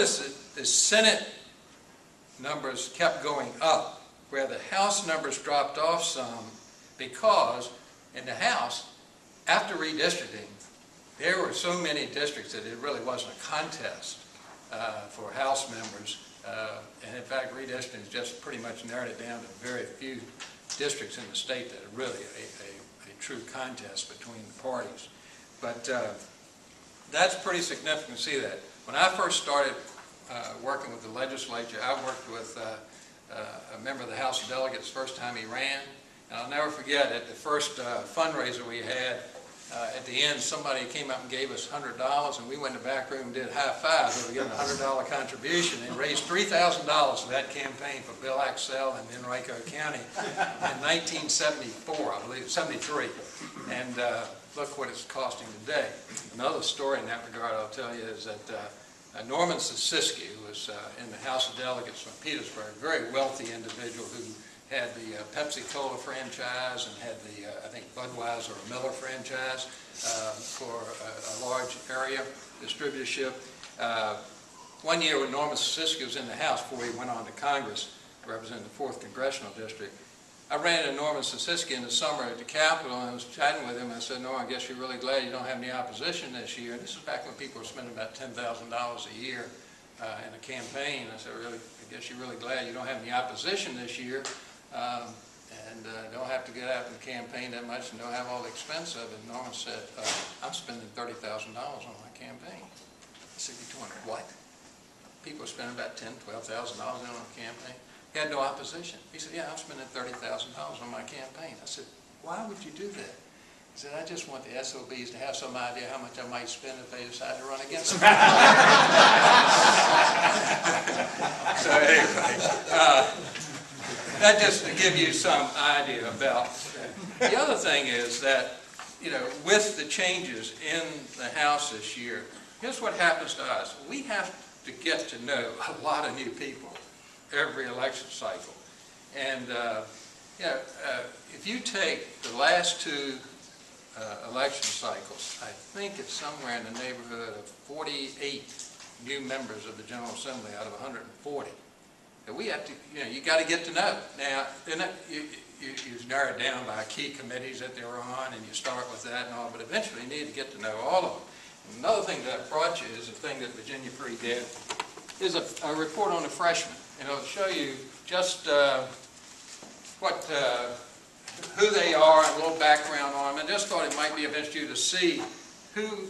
notice that the Senate numbers kept going up, where the House numbers dropped off some, because in the House, after redistricting, there were so many districts that it really wasn't a contest for House members. And in fact, redistricting has just pretty much narrowed it down to very few districts in the state that are really a true contest between the parties. But that's pretty significant to see that. When I first started working with the legislature, I worked with a member of the House of Delegates the first time he ran. And I'll never forget it, the first fundraiser we had, at the end somebody came up and gave us $100, and we went in the back room and did high fives. We were getting a $100 contribution and raised $3,000 for that campaign for Bill Axel in Henrico County in 1974, I believe, 73. And look what it's costing today. Another story in that regard I'll tell you is that Norman Sisiski, who was in the House of Delegates from Petersburg, a very wealthy individual who had the Pepsi-Cola franchise and had the, I think, Budweiser or Miller franchise for a large area distributorship. One year when Norman Sisiski was in the House before he went on to Congress, representing the 4th Congressional District, I ran into Norman Sisiski in the summer at the Capitol, and I was chatting with him. I said, "Norman, I guess you're really glad you don't have any opposition this year." And this is back when people were spending about $10,000 a year in a campaign. I said, "Really, I guess you're really glad you don't have any opposition this year, and don't have to get out in the campaign that much and don't have all the expense of it." And Norman said, "I'm spending $30,000 on my campaign." I said, "You're doing what?" People are spending about $10,000, $12,000 on a campaign. He had no opposition. He said, "Yeah, I'm spending $30,000 on my campaign." I said, "Why would you do that?" He said, "I just want the SOBs to have some idea how much I might spend if they decide to run against me." So anyway, that just to give you some idea about that. The other thing is that, you know, with the changes in the House this year, here's what happens to us. We have to get to know a lot of new people every election cycle. And you know, if you take the last two election cycles, I think it's somewhere in the neighborhood of 48 new members of the General Assembly out of 140. And we have to, you know, you got to get to know. Now, you narrow it down by key committees that they're on, and you start with that and all, but eventually you need to get to know all of them. And another thing that I brought you is a thing that Virginia Free did, is a report on the freshmen. And it'll show you just who they are and a little background on them. I just thought it might be of interest to you to see who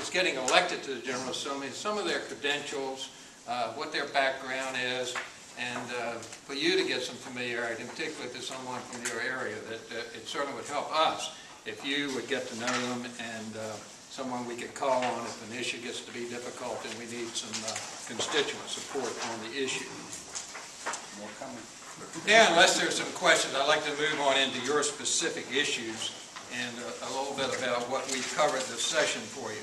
is getting elected to the General Assembly, some of their credentials, what their background is, and for you to get some familiarity, in particular if there's someone from your area, that it certainly would help us if you would get to know them, and someone we could call on if an issue gets to be difficult and we need some constituent support on the issue. More coming. Now, unless there's some questions, I'd like to move on into your specific issues and a little bit about what we covered this session for you.